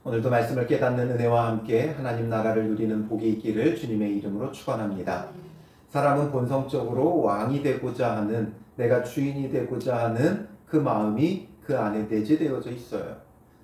오늘도 말씀을 깨닫는 은혜와 함께 하나님 나라를 누리는 복이 있기를 주님의 이름으로 축원합니다. 사람은 본성적으로 왕이 되고자 하는, 내가 주인이 되고자 하는 그 마음이 그 안에 내재되어져 있어요.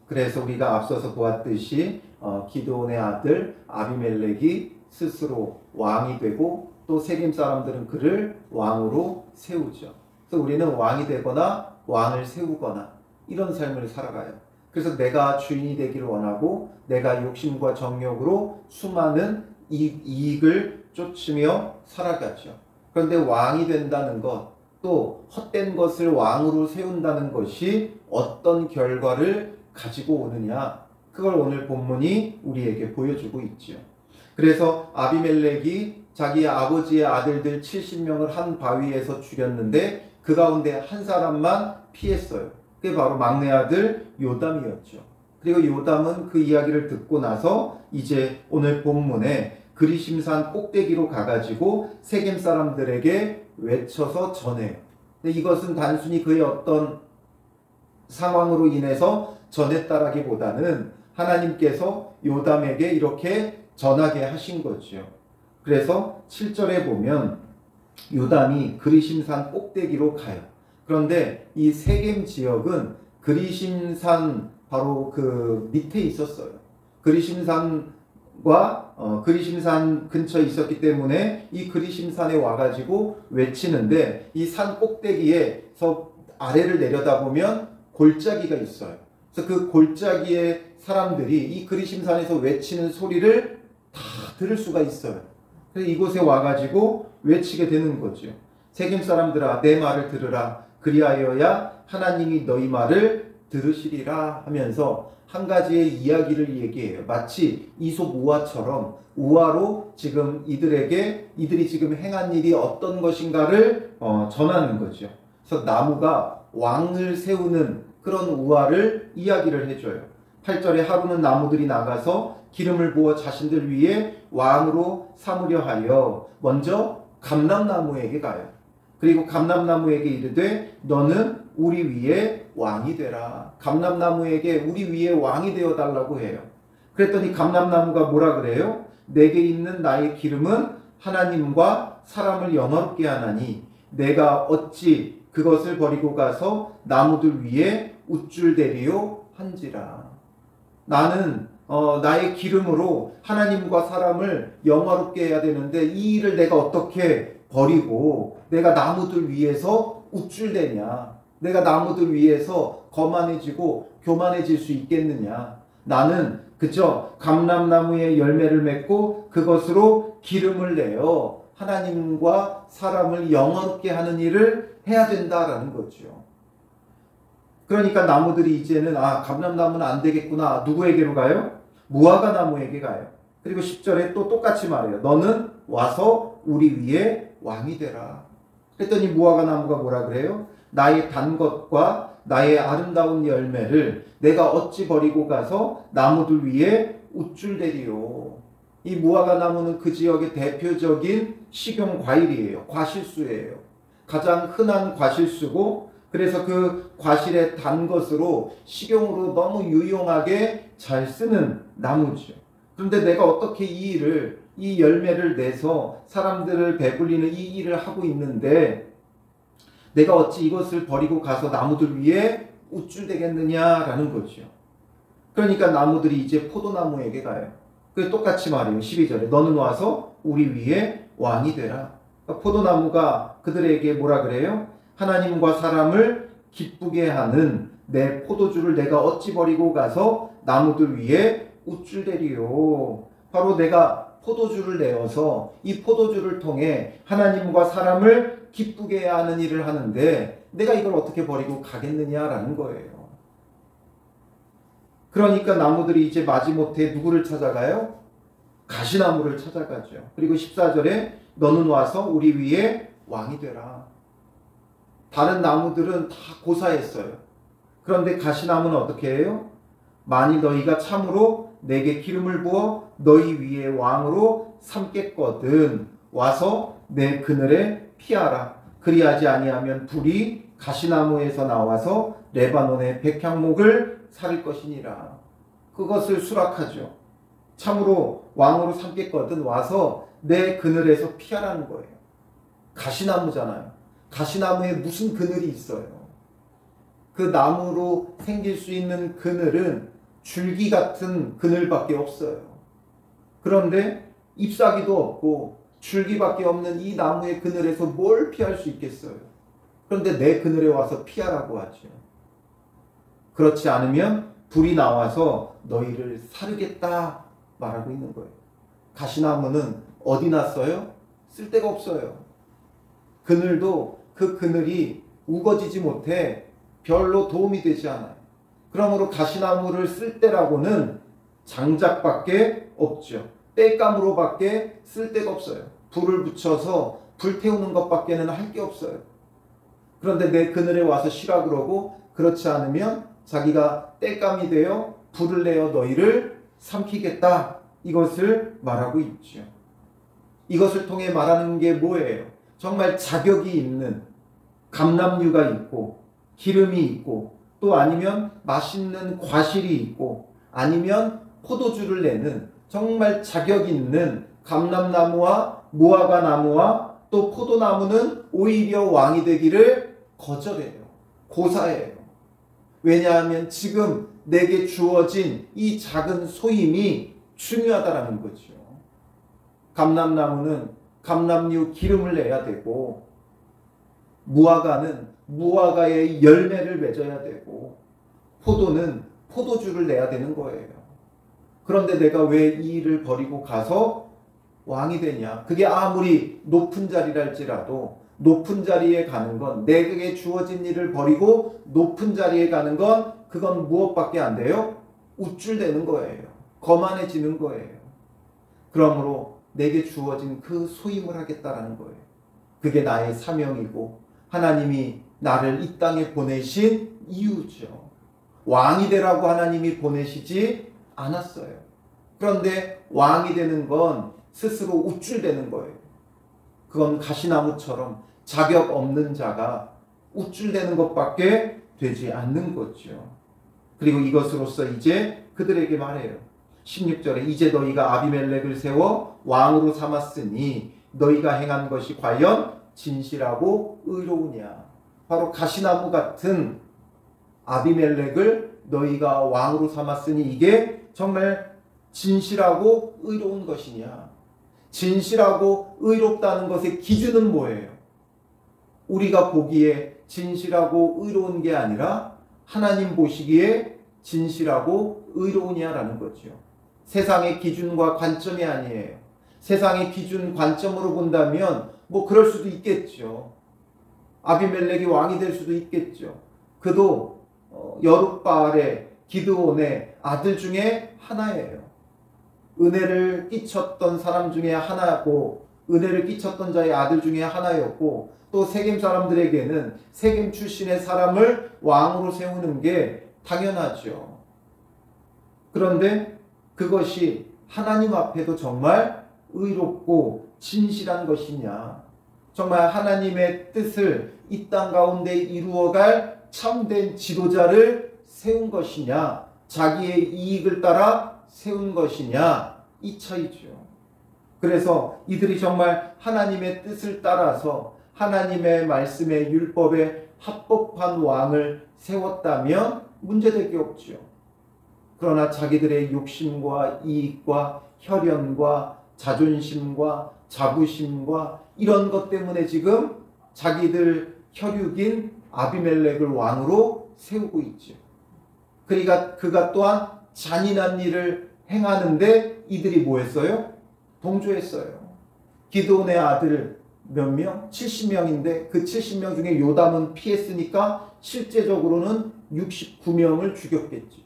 그래서 우리가 앞서서 보았듯이 기드온의 아들 아비멜렉이 스스로 왕이 되고 또 세겜 사람들은 그를 왕으로 세우죠. 그래서 우리는 왕이 되거나 왕을 세우거나 이런 삶을 살아가요. 그래서 내가 주인이 되기를 원하고 내가 욕심과 정욕으로 수많은 이익을 쫓으며 살아가죠. 그런데 왕이 된다는 것, 또 헛된 것을 왕으로 세운다는 것이 어떤 결과를 가지고 오느냐, 그걸 오늘 본문이 우리에게 보여주고 있죠. 그래서 아비멜렉이 자기 아버지의 아들들 70명을 한 바위에서 죽였는데 그 가운데 한 사람만 피했어요. 그게 바로 막내 아들 요담이었죠. 그리고 요담은 그 이야기를 듣고 나서 이제 오늘 본문에 그리심산 꼭대기로 가가지고 세겜 사람들에게 외쳐서 전해요. 근데 이것은 단순히 그의 어떤 상황으로 인해서 전했다라기보다는 하나님께서 요담에게 이렇게 전하게 하신 거죠. 그래서 7절에 보면 요담이 그리심산 꼭대기로 가요. 그런데 이 세겜 지역은 그리심산 바로 그 밑에 있었어요. 그리심산 근처에 있었기 때문에 이 그리심산에 와가지고 외치는데 이 산 꼭대기에서 아래를 내려다보면 골짜기가 있어요. 그래서 그 골짜기의 사람들이 이 그리심산에서 외치는 소리를 다 들을 수가 있어요. 그래서 이곳에 와가지고 외치게 되는 거죠. 세겜 사람들아, 내 말을 들으라. 그리하여야 하나님이 너희 말을 들으시리라 하면서 한 가지의 이야기를 얘기해요. 마치 이솝 우화처럼 우화로 지금 이들이 지금 행한 일이 어떤 것인가를 전하는 거죠. 그래서 나무가 왕을 세우는 그런 우화를 이야기를 해줘요. 8절에 하루는 나무들이 나가서 기름을 부어 자신들 위에 왕으로 삼으려 하여 먼저 감람나무에게 가요. 그리고 감람나무에게 이르되 너는 우리 위에 왕이 되라. 감람나무에게 우리 위에 왕이 되어 달라고 해요. 그랬더니 감람나무가 뭐라 그래요? 내게 있는 나의 기름은 하나님과 사람을 영화롭게 하나니 내가 어찌 그것을 버리고 가서 나무들 위에 우쭐대리요 한지라. 나는 나의 기름으로 하나님과 사람을 영화롭게 해야 되는데 이 일을 내가 어떻게 버리고 내가 나무들 위에서 우쭐대냐, 내가 나무들 위에서 거만해지고 교만해질 수 있겠느냐. 나는 그저 감람나무의 열매를 맺고 그것으로 기름을 내어 하나님과 사람을 영화롭게 하는 일을 해야 된다라는 거죠. 그러니까 나무들이 이제는 감람나무는 안 되겠구나. 누구에게로 가요? 무화과 나무에게 가요. 그리고 10절에 또 똑같이 말해요. 너는 와서 우리 위에 왕이 되라. 그랬더니 무화과 나무가 뭐라 그래요? 나의 단 것과 나의 아름다운 열매를 내가 어찌 버리고 가서 나무들 위에 우쭐대리요. 이 무화과 나무는 그 지역의 대표적인 식용 과일이에요. 과실수예요. 가장 흔한 과실수고, 그래서 그 과실의 단 것으로 식용으로 너무 유용하게 잘 쓰는 나무죠. 그런데 내가 어떻게 이 열매를 내서 사람들을 배불리는 이 일을 하고 있는데 내가 어찌 이것을 버리고 가서 나무들 위에 우쭐대겠느냐라는 거죠. 그러니까 나무들이 이제 포도나무에게 가요. 그 똑같이 말해요. 12절에 너는 와서 우리 위에 왕이 되라. 그러니까 포도나무가 그들에게 뭐라 그래요? 하나님과 사람을 기쁘게 하는 내 포도주를 내가 어찌 버리고 가서 나무들 위에 우쭐대리요. 바로 내가 포도주를 내어서 이 포도주를 통해 하나님과 사람을 기쁘게 하는 일을 하는데 내가 이걸 어떻게 버리고 가겠느냐라는 거예요. 그러니까 나무들이 이제 마지못해 누구를 찾아가요? 가시나무를 찾아가죠. 그리고 14절에 너는 와서 우리 위에 왕이 되라. 다른 나무들은 다 고사했어요. 그런데 가시나무는 어떻게 해요? 만일 너희가 참으로 내게 기름을 부어 너희 위에 왕으로 삼겠거든 와서 내 그늘에 피하라. 그리하지 아니하면 불이 가시나무에서 나와서 레바논의 백향목을 살을 것이니라. 그것을 수락하죠. 참으로 왕으로 삼겠거든 와서 내 그늘에서 피하라는 거예요. 가시나무잖아요. 가시나무에 무슨 그늘이 있어요? 그 나무로 생길 수 있는 그늘은 줄기 같은 그늘밖에 없어요. 그런데 잎사귀도 없고 줄기밖에 없는 이 나무의 그늘에서 뭘 피할 수 있겠어요? 그런데 내 그늘에 와서 피하라고 하죠. 그렇지 않으면 불이 나와서 너희를 사르겠다 말하고 있는 거예요. 가시나무는 어디 났어요? 쓸데가 없어요. 그늘도 그 그늘이 우거지지 못해 별로 도움이 되지 않아요. 그러므로 가시나무를 쓸 때라고는 장작밖에 없죠. 땔감으로밖에 쓸 데가 없어요. 불을 붙여서 불태우는 것밖에는 할 게 없어요. 그런데 내 그늘에 와서 쉬라 그러고 그렇지 않으면 자기가 땔감이 되어 불을 내어 너희를 삼키겠다. 이것을 말하고 있죠. 이것을 통해 말하는 게 뭐예요? 정말 자격이 있는 감람류가 있고 기름이 있고 또 아니면 맛있는 과실이 있고 아니면 포도주를 내는 정말 자격 있는 감람나무와 무화과 나무와 또 포도나무는 오히려 왕이 되기를 거절해요. 고사해요. 왜냐하면 지금 내게 주어진 이 작은 소임이 중요하다라는 거죠. 감람나무는 감람류 기름을 내야 되고 무화과는 무화과의 열매를 맺어야 되고 포도는 포도주를 내야 되는 거예요. 그런데 내가 왜 이 일을 버리고 가서 왕이 되냐? 그게 아무리 높은 자리랄지라도 높은 자리에 가는 건 내게 주어진 일을 버리고 높은 자리에 가는 건 그건 무엇밖에 안 돼요? 우쭐대는 거예요. 거만해지는 거예요. 그러므로 내게 주어진 그 소임을 하겠다라는 거예요. 그게 나의 사명이고 하나님이 나를 이 땅에 보내신 이유죠. 왕이 되라고 하나님이 보내시지 않았어요. 그런데 왕이 되는 건 스스로 우쭐대는 거예요. 그건 가시나무처럼 자격 없는 자가 우쭐대는 것밖에 되지 않는 거죠. 그리고 이것으로서 이제 그들에게 말해요. 16절에 이제 너희가 아비멜렉을 세워 왕으로 삼았으니 너희가 행한 것이 과연 진실하고 의로우냐. 바로 가시나무 같은 아비멜렉을 너희가 왕으로 삼았으니 이게 정말 진실하고 의로운 것이냐. 진실하고 의롭다는 것의 기준은 뭐예요? 우리가 보기에 진실하고 의로운 게 아니라 하나님 보시기에 진실하고 의로우냐라는 거죠. 세상의 기준과 관점이 아니에요. 세상의 기준 관점으로 본다면 뭐 그럴 수도 있겠죠. 아비멜렉이 왕이 될 수도 있겠죠. 그도 여룻바알의 기드온의 아들 중에 하나예요. 은혜를 끼쳤던 사람 중에 하나고 은혜를 끼쳤던 자의 아들 중에 하나였고 또 세겜 사람들에게는 세겜 출신의 사람을 왕으로 세우는 게 당연하죠. 그런데 그것이 하나님 앞에도 정말 의롭고 진실한 것이냐, 정말 하나님의 뜻을 이 땅 가운데 이루어갈 참된 지도자를 세운 것이냐, 자기의 이익을 따라 세운 것이냐, 이 차이죠. 그래서 이들이 정말 하나님의 뜻을 따라서 하나님의 말씀의 율법에 합법한 왕을 세웠다면 문제될 게 없죠. 그러나 자기들의 욕심과 이익과 혈연과 자존심과 자부심과 이런 것 때문에 지금 자기들 혈육인 아비멜렉을 왕으로 세우고 있죠. 그러니까 그가 또한 잔인한 일을 행하는데 이들이 뭐 했어요? 동조했어요. 기드온의 아들 몇 명? 70명인데 그 70명 중에 요담은 피했으니까 실제적으로는 69명을 죽였겠지.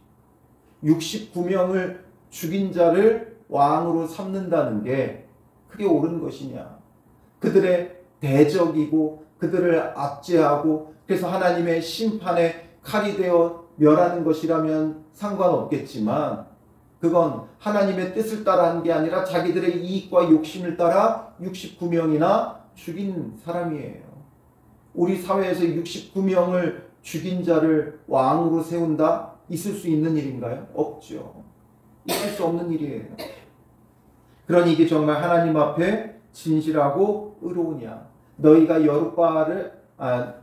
69명을 죽인 자를 왕으로 삼는다는 게 그게 옳은 것이냐. 그들의 대적이고 그들을 압제하고 그래서 하나님의 심판의 칼이 되어 멸하는 것이라면 상관없겠지만 그건 하나님의 뜻을 따라 한 게 아니라 자기들의 이익과 욕심을 따라 69명이나 죽인 사람이에요. 우리 사회에서 69명을 죽인 자를 왕으로 세운다? 있을 수 있는 일인가요? 없죠. 있을 수 없는 일이에요. 그러니 이게 정말 하나님 앞에 진실하고 의로우냐? 너희가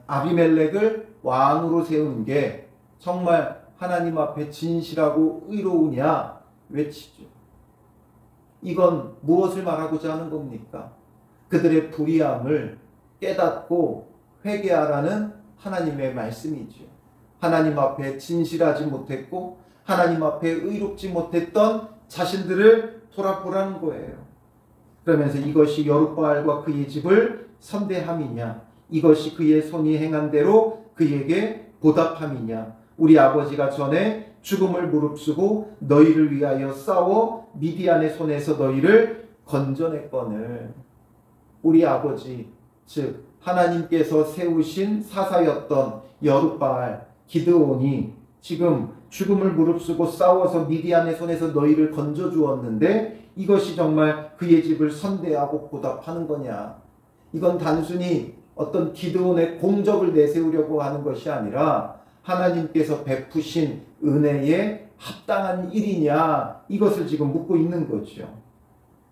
아비멜렉을 왕으로 세운 게 정말 하나님 앞에 진실하고 의로우냐 외치죠. 이건 무엇을 말하고자 하는 겁니까? 그들의 불의함을 깨닫고 회개하라는 하나님의 말씀이죠. 하나님 앞에 진실하지 못했고 하나님 앞에 의롭지 못했던 자신들을 돌아보라는 거예요. 그러면서 이것이 여룻바알과 그의 집을 선대함이냐, 이것이 그의 손이 행한 대로 그에게 보답함이냐. 우리 아버지가 전에 죽음을 무릅쓰고 너희를 위하여 싸워 미디안의 손에서 너희를 건져냈거늘. 우리 아버지, 즉 하나님께서 세우신 사사였던 여룻바알, 기드온이 지금 죽음을 무릅쓰고 싸워서 미디안의 손에서 너희를 건져주었는데 이것이 정말 그의 집을 선대하고 보답하는 거냐? 이건 단순히 어떤 기드온의 공적을 내세우려고 하는 것이 아니라 하나님께서 베푸신 은혜에 합당한 일이냐, 이것을 지금 묻고 있는 거죠.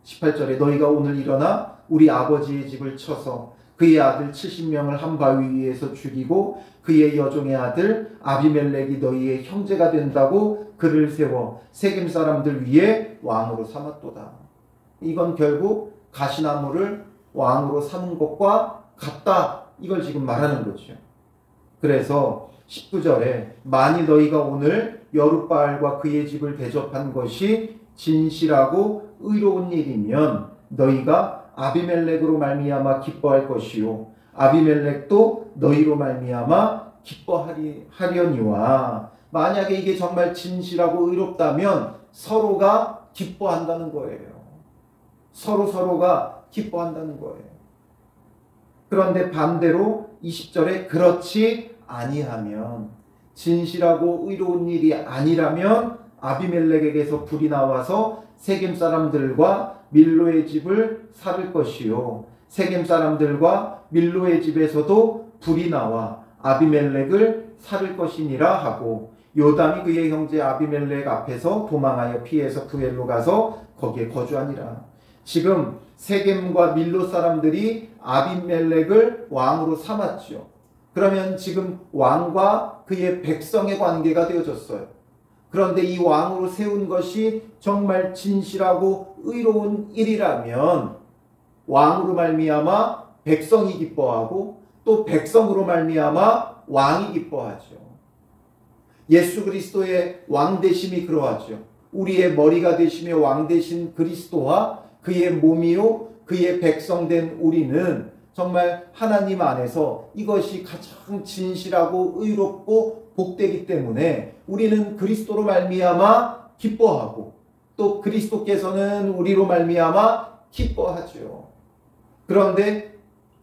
18절에 너희가 오늘 일어나 우리 아버지의 집을 쳐서 그의 아들 70명을 한 바위 위에서 죽이고 그의 여종의 아들 아비멜렉이 너희의 형제가 된다고 그를 세워 세겜 사람들 위에 왕으로 삼았도다. 이건 결국 가시나무를 왕으로 삼은 것과 같다, 이걸 지금 말하는 거죠. 그래서 19절에 만일 너희가 오늘 여룻바알과 그의 집을 대접한 것이 진실하고 의로운 일이면 너희가 아비멜렉으로 말미암아 기뻐할 것이요 아비멜렉도 너희로 말미암아 기뻐하려니와. 만약에 이게 정말 진실하고 의롭다면 서로가 기뻐한다는 거예요. 서로가 기뻐한다는 거예요. 그런데 반대로 20절에 그렇지 아니하면, 진실하고 의로운 일이 아니라면 아비멜렉에게서 불이 나와서 세겜 사람들과 밀로의 집을 살을 것이요 세겜 사람들과 밀로의 집에서도 불이 나와 아비멜렉을 살을 것이니라 하고, 요담이 그의 형제 아비멜렉 앞에서 도망하여 피해서 부엘로 가서 거기에 거주하니라. 지금 세겜과 밀로 사람들이 아비멜렉을 왕으로 삼았죠. 그러면 지금 왕과 그의 백성의 관계가 되어졌어요. 그런데 이 왕으로 세운 것이 정말 진실하고 의로운 일이라면 왕으로 말미암아 백성이 기뻐하고 또 백성으로 말미암아 왕이 기뻐하죠. 예수 그리스도의 왕되심이 그러하죠. 우리의 머리가 되시며 왕되신 그리스도와 그의 몸이요 그의 백성된 우리는 정말 하나님 안에서 이것이 가장 진실하고 의롭고 복되기 때문에 우리는 그리스도로 말미암아 기뻐하고 또 그리스도께서는 우리로 말미암아 기뻐하죠. 그런데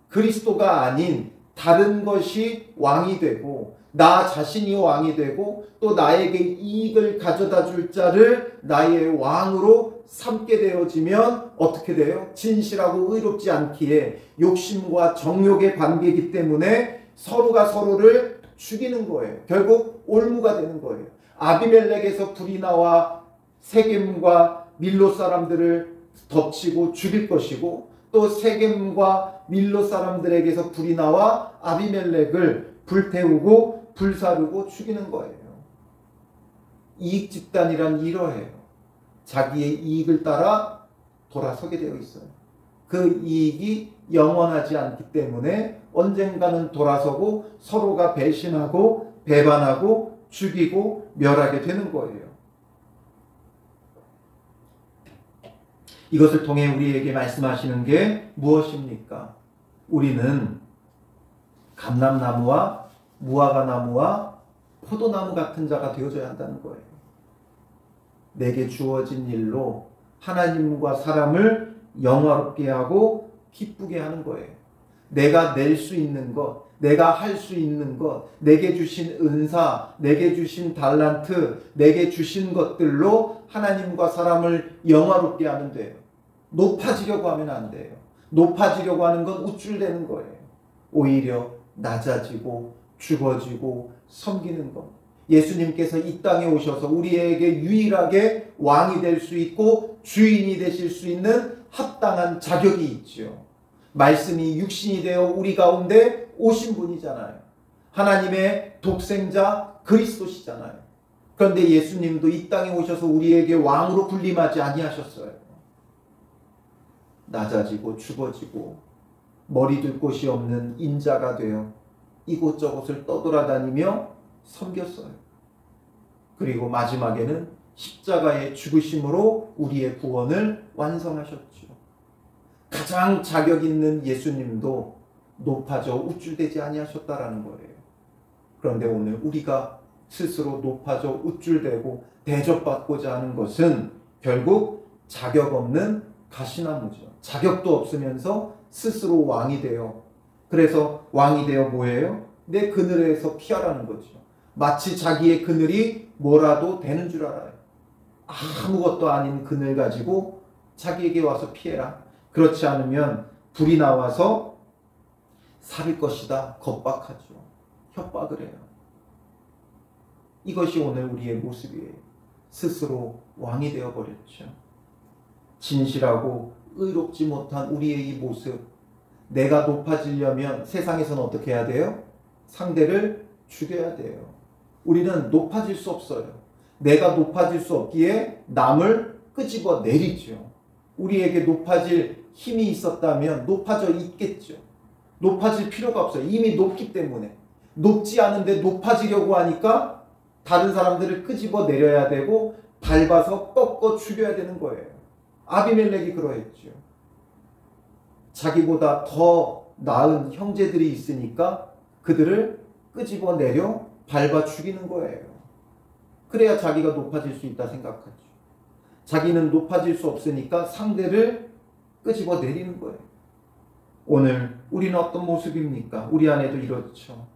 그리스도가 아닌 다른 것이 왕이 되고 나 자신이 왕이 되고 또 나에게 이익을 가져다 줄 자를 나의 왕으로 삼게 되어지면 어떻게 돼요? 진실하고 의롭지 않기에 욕심과 정욕의 관계이기 때문에 서로가 서로를 죽이는 거예요. 결국 올무가 되는 거예요. 아비멜렉에서 불이 나와 세겜과 밀로 사람들을 덮치고 죽일 것이고 또 세겜과 밀로 사람들에게서 불이 나와 아비멜렉을 불태우고 불사르고 죽이는 거예요. 이익 집단이란 이러해요. 자기의 이익을 따라 돌아서게 되어 있어요. 그 이익이 영원하지 않기 때문에 언젠가는 돌아서고 서로가 배신하고 배반하고 죽이고 멸하게 되는 거예요. 이것을 통해 우리에게 말씀하시는 게 무엇입니까? 우리는 감람나무와 무화과나무와 포도나무 같은 자가 되어져야 한다는 거예요. 내게 주어진 일로 하나님과 사람을 영화롭게 하고 기쁘게 하는 거예요. 내가 낼 수 있는 것, 내가 할 수 있는 것, 내게 주신 은사, 내게 주신 달란트, 내게 주신 것들로 하나님과 사람을 영화롭게 하면 돼요. 높아지려고 하면 안 돼요. 높아지려고 하는 건 우쭐대는 거예요. 오히려 낮아지고 죽어지고 섬기는 것. 예수님께서 이 땅에 오셔서 우리에게 유일하게 왕이 될 수 있고 주인이 되실 수 있는 합당한 자격이 있죠. 말씀이 육신이 되어 우리 가운데 오신 분이잖아요. 하나님의 독생자 그리스도시잖아요. 그런데 예수님도 이 땅에 오셔서 우리에게 왕으로 군림하지 아니하셨어요. 낮아지고 죽어지고 머리 둘 곳이 없는 인자가 되어 이곳저곳을 떠돌아다니며 섬겼어요. 그리고 마지막에는 십자가의 죽으심으로 우리의 구원을 완성하셨죠. 가장 자격 있는 예수님도 높아져 우쭐대지 아니하셨다라는 거예요. 그런데 오늘 우리가 스스로 높아져 우쭐대고 대접받고자 하는 것은 결국 자격 없는 가시나무죠. 자격도 없으면서 스스로 왕이 되어, 그래서 왕이 되어 뭐예요? 내 그늘에서 피하라는 거죠. 마치 자기의 그늘이 뭐라도 되는 줄 알아요. 아무것도 아닌 그늘 가지고 자기에게 와서 피해라. 그렇지 않으면 불이 나와서 살릴 것이다. 겁박하죠. 협박을 해요. 이것이 오늘 우리의 모습이에요. 스스로 왕이 되어버렸죠. 진실하고 의롭지 못한 우리의 이 모습, 내가 높아지려면 세상에서는 어떻게 해야 돼요? 상대를 죽여야 돼요. 우리는 높아질 수 없어요. 내가 높아질 수 없기에 남을 끄집어 내리죠. 우리에게 높아질 힘이 있었다면 높아져 있겠죠. 높아질 필요가 없어요. 이미 높기 때문에. 높지 않은데 높아지려고 하니까 다른 사람들을 끄집어 내려야 되고 밟아서 꺾어 죽여야 되는 거예요. 아비멜렉이 그러했죠. 자기보다 더 나은 형제들이 있으니까 그들을 끄집어 내려 밟아 죽이는 거예요. 그래야 자기가 높아질 수 있다 생각하죠. 자기는 높아질 수 없으니까 상대를 끄집어 내리는 거예요. 오늘 우리는 어떤 모습입니까? 우리 안에도 이렇죠.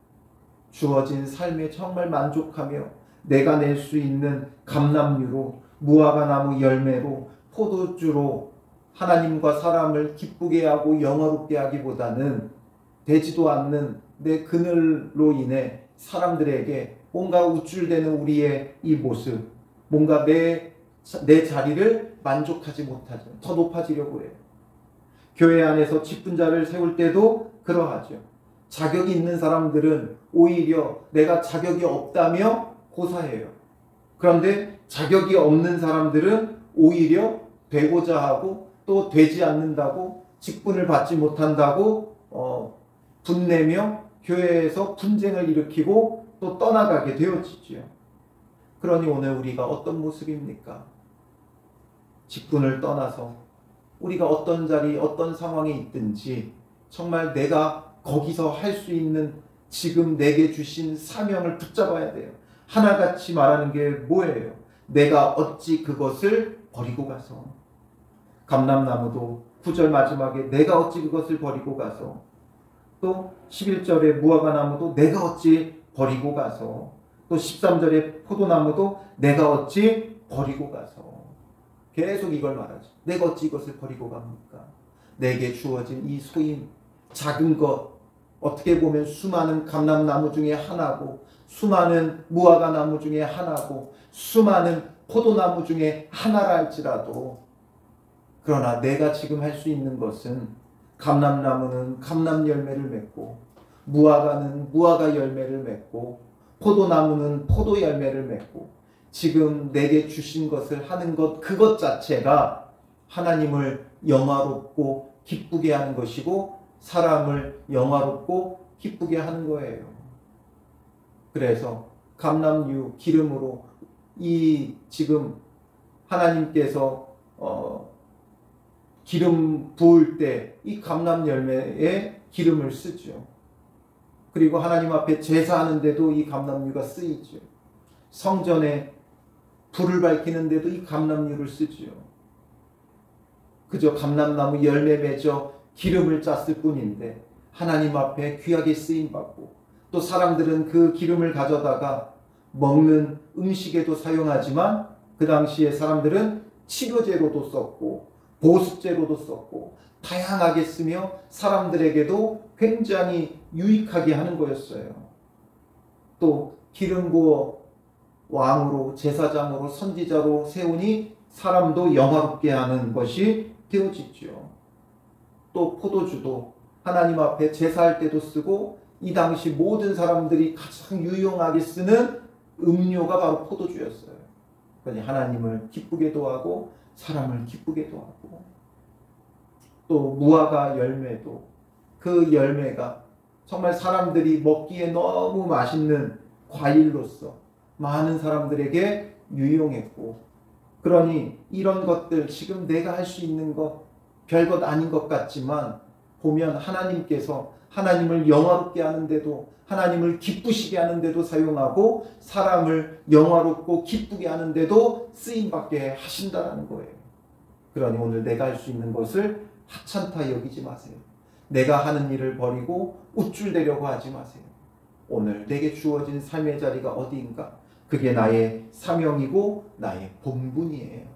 주어진 삶에 정말 만족하며 내가 낼 수 있는 감람류로, 무화과 나무 열매로, 포도주로 하나님과 사람을 기쁘게 하고 영화롭게 하기보다는 되지도 않는 내 그늘로 인해 사람들에게 뭔가 우쭐대는 우리의 이 모습, 뭔가 내 자리를 만족하지 못하죠. 더 높아지려고 해요. 교회 안에서 직분자를 세울 때도 그러하죠. 자격이 있는 사람들은 오히려 내가 자격이 없다며 고사해요. 그런데 자격이 없는 사람들은 오히려 되고자 하고 또 되지 않는다고, 직분을 받지 못한다고 분내며 교회에서 분쟁을 일으키고 또 떠나가게 되어지죠. 그러니 오늘 우리가 어떤 모습입니까? 직분을 떠나서 우리가 어떤 자리, 어떤 상황에 있든지 정말 내가 거기서 할 수 있는 지금 내게 주신 사명을 붙잡아야 돼요. 하나같이 말하는 게 뭐예요? 내가 어찌 그것을 버리고 가서. 감람나무도 9절 마지막에 내가 어찌 그것을 버리고 가서, 또 11절에 무화과나무도 내가 어찌 버리고 가서, 또 13절에 포도나무도 내가 어찌 버리고 가서. 계속 이걸 말하죠. 내가 어찌 이것을 버리고 갑니까? 내게 주어진 이 소임, 작은 것, 어떻게 보면 수많은 감람나무 중에 하나고, 수많은 무화과나무 중에 하나고, 수많은 포도나무 중에 하나라 할지라도, 그러나 내가 지금 할 수 있는 것은 감람나무는 감람 열매를 맺고, 무화과는 무화과 열매를 맺고, 포도나무는 포도 열매를 맺고, 지금 내게 주신 것을 하는 것, 그것 자체가 하나님을 영화롭고 기쁘게 하는 것이고 사람을 영화롭고 기쁘게 하는 거예요. 그래서 감람류 기름으로 이 지금 하나님께서 기름 부을 때 이 감람 열매에 기름을 쓰죠. 그리고 하나님 앞에 제사하는데도 이 감람류가 쓰이죠. 성전에 불을 밝히는데도 이 감람류를 쓰죠. 그저 감람나무 열매 맺어 기름을 짰을 뿐인데 하나님 앞에 귀하게 쓰임받고, 또 사람들은 그 기름을 가져다가 먹는 음식에도 사용하지만 그 당시에 사람들은 치료제로도 썼고 보습제로도 썼고 다양하게 쓰며 사람들에게도 굉장히 유익하게 하는 거였어요. 또 기름 부어 왕으로, 제사장으로, 선지자로 세우니 사람도 영화롭게 하는 것이 되어지죠. 또 포도주도 하나님 앞에 제사할 때도 쓰고, 이 당시 모든 사람들이 가장 유용하게 쓰는 음료가 바로 포도주였어요. 그러니 하나님을 기쁘게도 하고 사람을 기쁘게도 하고, 또 무화과 열매도 그 열매가 정말 사람들이 먹기에 너무 맛있는 과일로서 많은 사람들에게 유용했고, 그러니 이런 것들 지금 내가 할 수 있는 것 별것 아닌 것 같지만 보면 하나님께서 하나님을 영화롭게 하는데도, 하나님을 기쁘시게 하는데도 사용하고, 사람을 영화롭고 기쁘게 하는데도 쓰임받게 하신다는 거예요. 그러니 오늘 내가 할 수 있는 것을 하찮다 여기지 마세요. 내가 하는 일을 버리고 우쭐대려고 하지 마세요. 오늘 내게 주어진 삶의 자리가 어디인가? 그게 나의 사명이고 나의 본분이에요.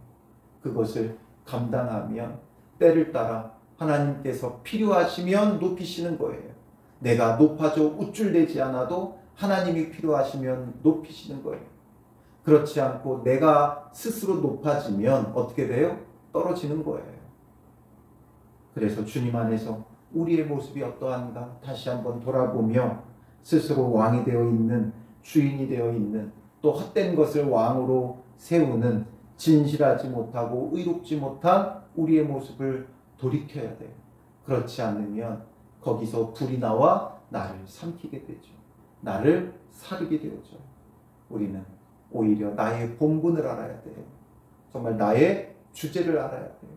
그것을 감당하면 때를 따라 하나님께서 필요하시면 높이시는 거예요. 내가 높아져 우쭐대지 않아도 하나님이 필요하시면 높이시는 거예요. 그렇지 않고 내가 스스로 높아지면 어떻게 돼요? 떨어지는 거예요. 그래서 주님 안에서 우리의 모습이 어떠한가 다시 한번 돌아보며 스스로 왕이 되어 있는, 주인이 되어 있는, 또 헛된 것을 왕으로 세우는 진실하지 못하고 의롭지 못한 우리의 모습을 돌이켜야 돼요. 그렇지 않으면 거기서 불이 나와 나를 삼키게 되죠. 나를 사르게 되죠. 우리는 오히려 나의 본분을 알아야 돼요. 정말 나의 주제를 알아야 돼요.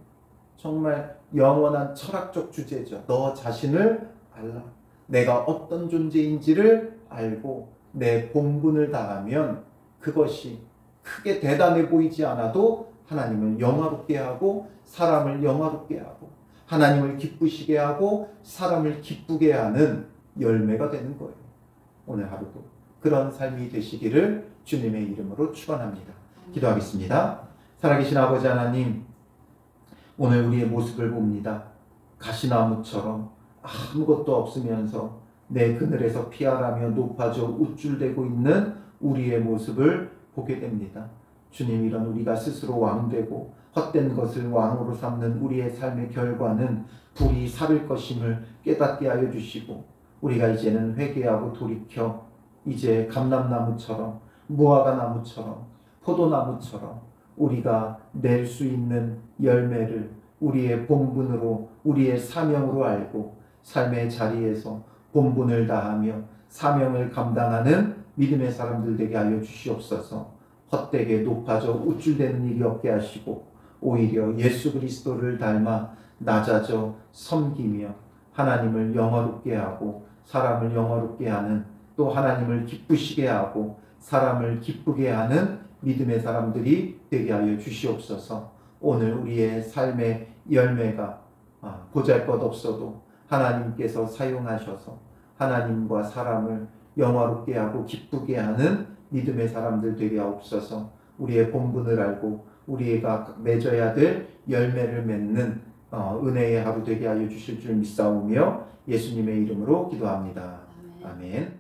정말 영원한 철학적 주제죠. 너 자신을 알라. 내가 어떤 존재인지를 알고 내 본분을 다하면 그것이 크게 대단해 보이지 않아도 하나님을 영화롭게 하고 사람을 영화롭게 하고 하나님을 기쁘시게 하고 사람을 기쁘게 하는 열매가 되는 거예요. 오늘 하루도 그런 삶이 되시기를 주님의 이름으로 축원합니다. 기도하겠습니다. 살아계신 아버지 하나님, 오늘 우리의 모습을 봅니다. 가시나무처럼 아무것도 없으면서 내 그늘에서 피하라며 높아져 우쭐대고 있는 우리의 모습을 보게 됩니다. 주님, 이런 우리가 스스로 왕되고 헛된 것을 왕으로 삼는 우리의 삶의 결과는 불이 사를 것임을 깨닫게 하여 주시고, 우리가 이제는 회개하고 돌이켜 이제 감람나무처럼, 무화과나무처럼, 포도나무처럼 우리가 낼 수 있는 열매를 우리의 본분으로, 우리의 사명으로 알고 삶의 자리에서 본분을 다하며 사명을 감당하는 믿음의 사람들 되게 하여 주시옵소서. 헛되게 높아져 우쭐대는 일이 없게 하시고 오히려 예수 그리스도를 닮아 낮아져 섬기며 하나님을 영화롭게 하고 사람을 영화롭게 하는, 또 하나님을 기쁘시게 하고 사람을 기쁘게 하는 믿음의 사람들이 되게 하여 주시옵소서. 오늘 우리의 삶의 열매가 보잘것없어도 하나님께서 사용하셔서 하나님과 사람을 영화롭게 하고 기쁘게 하는 믿음의 사람들 되게 하옵소서. 우리의 본분을 알고 우리가 맺어야 될 열매를 맺는 은혜의 하루 되게 하여 주실 줄 믿사오며 예수님의 이름으로 기도합니다. 아멘.